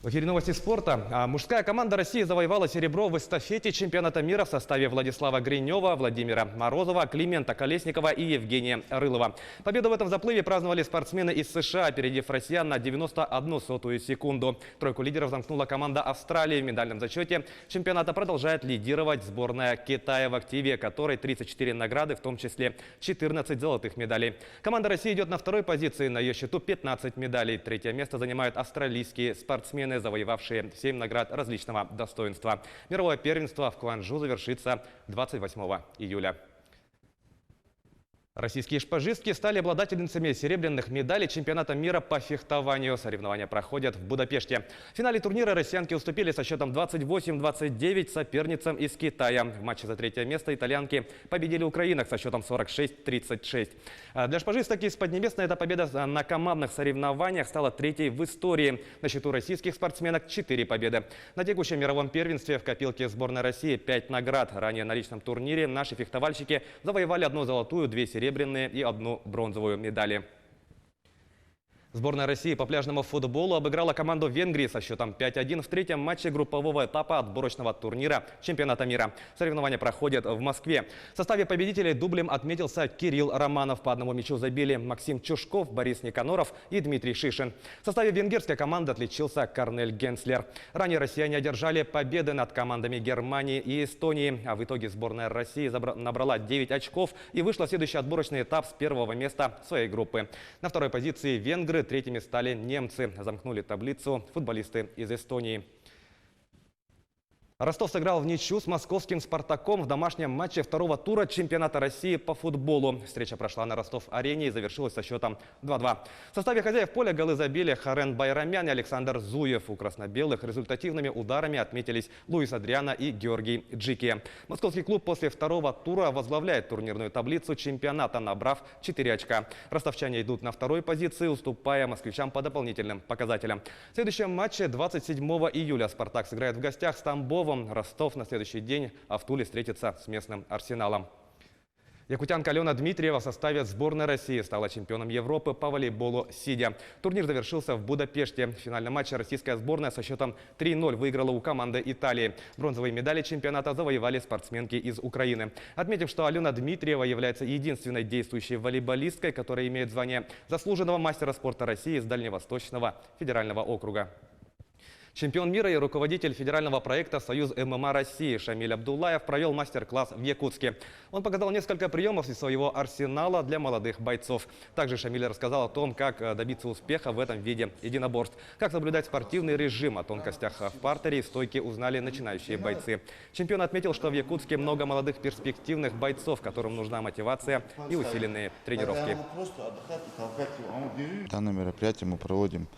В эфире новости спорта. Мужская команда России завоевала серебро в эстафете чемпионата мира в составе Владислава Гринева, Владимира Морозова, Климента Колесникова и Евгения Рылова. Победу в этом заплыве праздновали спортсмены из США, опередив россиян на 91 секунду. Тройку лидеров замкнула команда Австралии. В медальном зачете чемпионата продолжает лидировать сборная Китая, в активе которой 34 награды, в том числе 14 золотых медалей. Команда России идет на второй позиции, на ее счету 15 медалей. Третье место занимают австралийские спортсмены, завоевавшие 7 наград различного достоинства. Мировое первенство в Кванчжоу завершится 28 июля. Российские шпажистки стали обладательницами серебряных медалей чемпионата мира по фехтованию. Соревнования проходят в Будапеште. В финале турнира россиянки уступили со счетом 28-29 соперницам из Китая. В матче за третье место итальянки победили украинок со счетом 46-36. Для шпажисток из Поднебесной эта победа на командных соревнованиях стала третьей в истории. На счету российских спортсменок 4 победы. На текущем мировом первенстве в копилке сборной России 5 наград. Ранее на личном турнире наши фехтовальщики завоевали 1 золотую, 2 серебряные и 1 бронзовую медали. Сборная России по пляжному футболу обыграла команду Венгрии со счетом 5-1 в третьем матче группового этапа отборочного турнира чемпионата мира. Соревнования проходят в Москве. В составе победителей дублем отметился Кирилл Романов. По одному мячу забили Максим Чушков, Борис Никаноров и Дмитрий Шишин. В составе венгерской команды отличился Корнель Генслер. Ранее россияне одержали победы над командами Германии и Эстонии. А в итоге сборная России набрала 9 очков и вышла в следующий отборочный этап с первого места своей группы. На второй позиции венгры, третьими стали немцы. Замкнули таблицу футболисты из Эстонии. Ростов сыграл в ничью с московским «Спартаком» в домашнем матче второго тура чемпионата России по футболу. Встреча прошла на Ростов-арене и завершилась со счетом 2-2. В составе хозяев поля голы забили Харен Байрамян и Александр Зуев. У красно-белых результативными ударами отметились Луис Адриано и Георгий Джики. Московский клуб после второго тура возглавляет турнирную таблицу чемпионата, набрав 4 очка. Ростовчане идут на второй позиции, уступая москвичам по дополнительным показателям. В следующем матче 27 июля «Спартак» сыграет в гостях с Тамбовом. Ростов на следующий день в Туле встретится с местным «Арсеналом». Якутянка Алена Дмитриева в составе сборной России стала чемпионом Европы по волейболу сидя. Турнир завершился в Будапеште. В финальном матче российская сборная со счетом 3-0 выиграла у команды Италии. Бронзовые медали чемпионата завоевали спортсменки из Украины. Отметим, что Алена Дмитриева является единственной действующей волейболисткой, которая имеет звание заслуженного мастера спорта России из Дальневосточного федерального округа. Чемпион мира и руководитель федерального проекта «Союз ММА России» Шамиль Абдуллаев провел мастер-класс в Якутске. Он показал несколько приемов из своего арсенала для молодых бойцов. Также Шамиль рассказал о том, как добиться успеха в этом виде единоборств, как соблюдать спортивный режим. О тонкостях в партере и стойке узнали начинающие бойцы. Чемпион отметил, что в Якутске много молодых перспективных бойцов, которым нужна мотивация и усиленные тренировки. Данное мероприятие мы проводим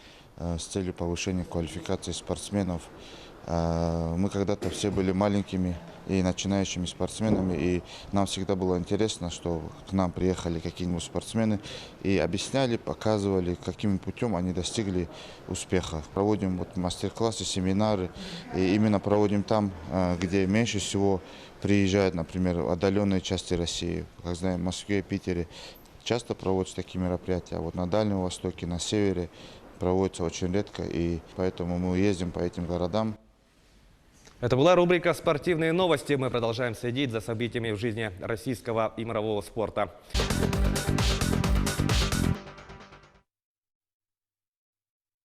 с целью повышения квалификации спортсменов. Мы когда-то все были маленькими и начинающими спортсменами, и нам всегда было интересно, что к нам приехали какие-нибудь спортсмены и объясняли, показывали, каким путем они достигли успеха. Проводим мастер-классы, семинары, и именно проводим там, где меньше всего приезжают, например, в отдаленные части России. Как знаем, в Москве, Питере часто проводятся такие мероприятия, а вот на Дальнем Востоке, на севере проводится очень редко, и поэтому мы ездим по этим городам. Это была рубрика «Спортивные новости». Мы продолжаем следить за событиями в жизни российского и мирового спорта.